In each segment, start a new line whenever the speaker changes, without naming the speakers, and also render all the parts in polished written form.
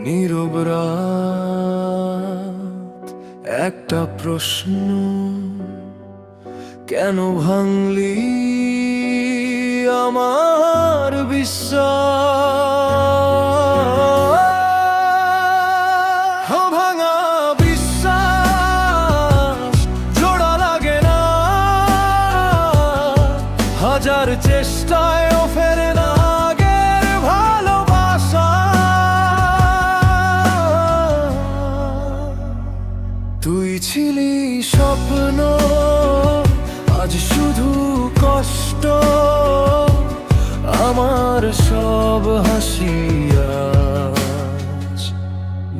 নীরব রাত, একটা প্রশ্ন, কেন ভাঙলি আমার বিশ্বাস? ভাঙা বিশ্বাস জোড়া লাগে না, হাজার চেষ্টায়ও ফেরে না আগের ভালোবাসা। তুই ছিলি স্বপ্ন, আজ শুধু কষ্ট, আমার সব হাসি আজ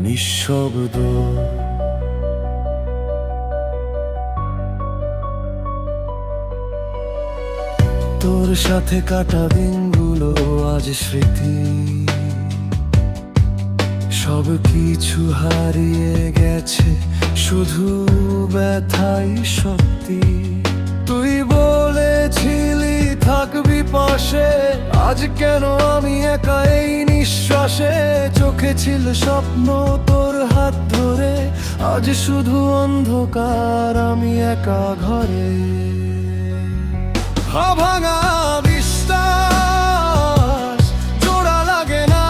নিঃশব্দ। তোর সাথে কাটা দিনগুলো আজ স্মৃতি, সব কিছু হারিয়ে গেছে, শুধু ব্যথাই সত্যি। তুই বলেছিলি থাকবি পাশে, আজ কেন আমি একা এই নিঃশ্বাসে? চোখে ছিল স্বপ্ন তোর হাত ধরে, আজ শুধু অন্ধকার আমি একা ঘরে। ভাঙা বিশ্বাস জোড়া লাগে না,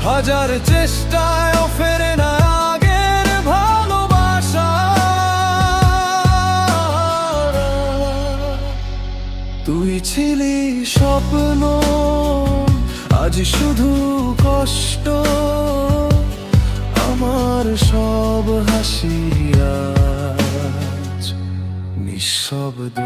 হাজার চেষ্টায়ও ফেরে না আগের ভালোবাসা। তুই ছিলি স্বপ্ন, আজ শুধু কষ্ট, আমার সব হাসি আজ নিঃশব্দ।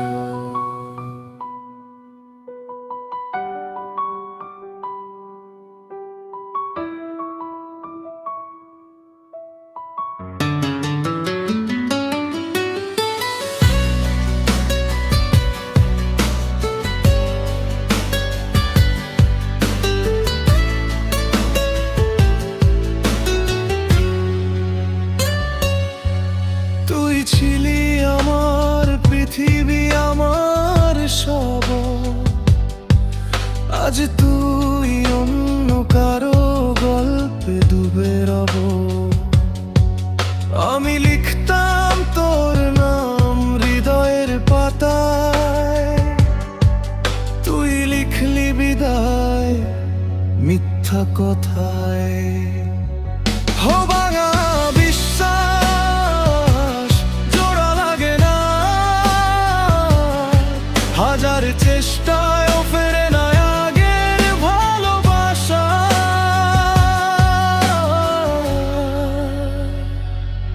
তুই ছিলি আমার পৃথিবী, আমার সব, আজ তুই অন্য কারো গল্পে ডুবে রব। আমি লিখতাম তোর নাম হৃদয়ের পাতায়, তুই লিখলি বিদায় মিথ্যা কথায়। ভাঙা বিশ্বাস জোড়া লাগে না, হাজার চেষ্টায়ও ফেরে না আগের ভালোবাসা।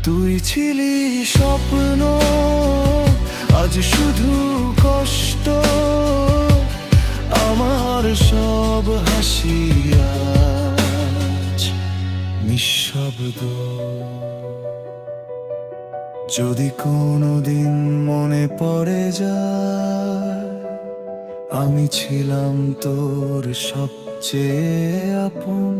তুই ছিলি স্বপ্ন, আজ শুধু কষ্ট, আমার সব হাসি আজ নিঃশব্দ। যদি কোনোদিন মনে পড়ে যায় আমি ছিলাম তোর সবচেয়ে আপন,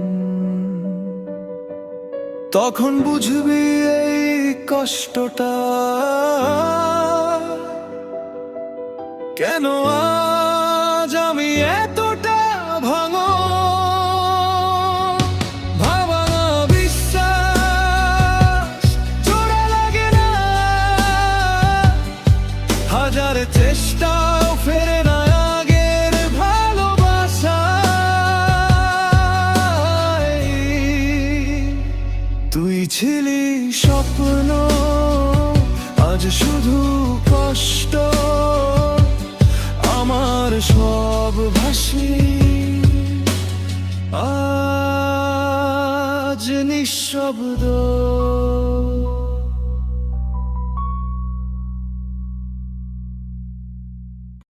তখন বুঝবি এই কষ্টটা কেন আজ আমি এতটা ভাঙো। ভাঙা বিশ্বাস জোড়া লাগে না, হাজার চেষ্টাও ফেরে না আগের ভালোবাসা। তুই ছিলি স্বপ্ন, আজ শুধু কষ্ট, আমার সব ভাসি আজ নিঃশব্দ।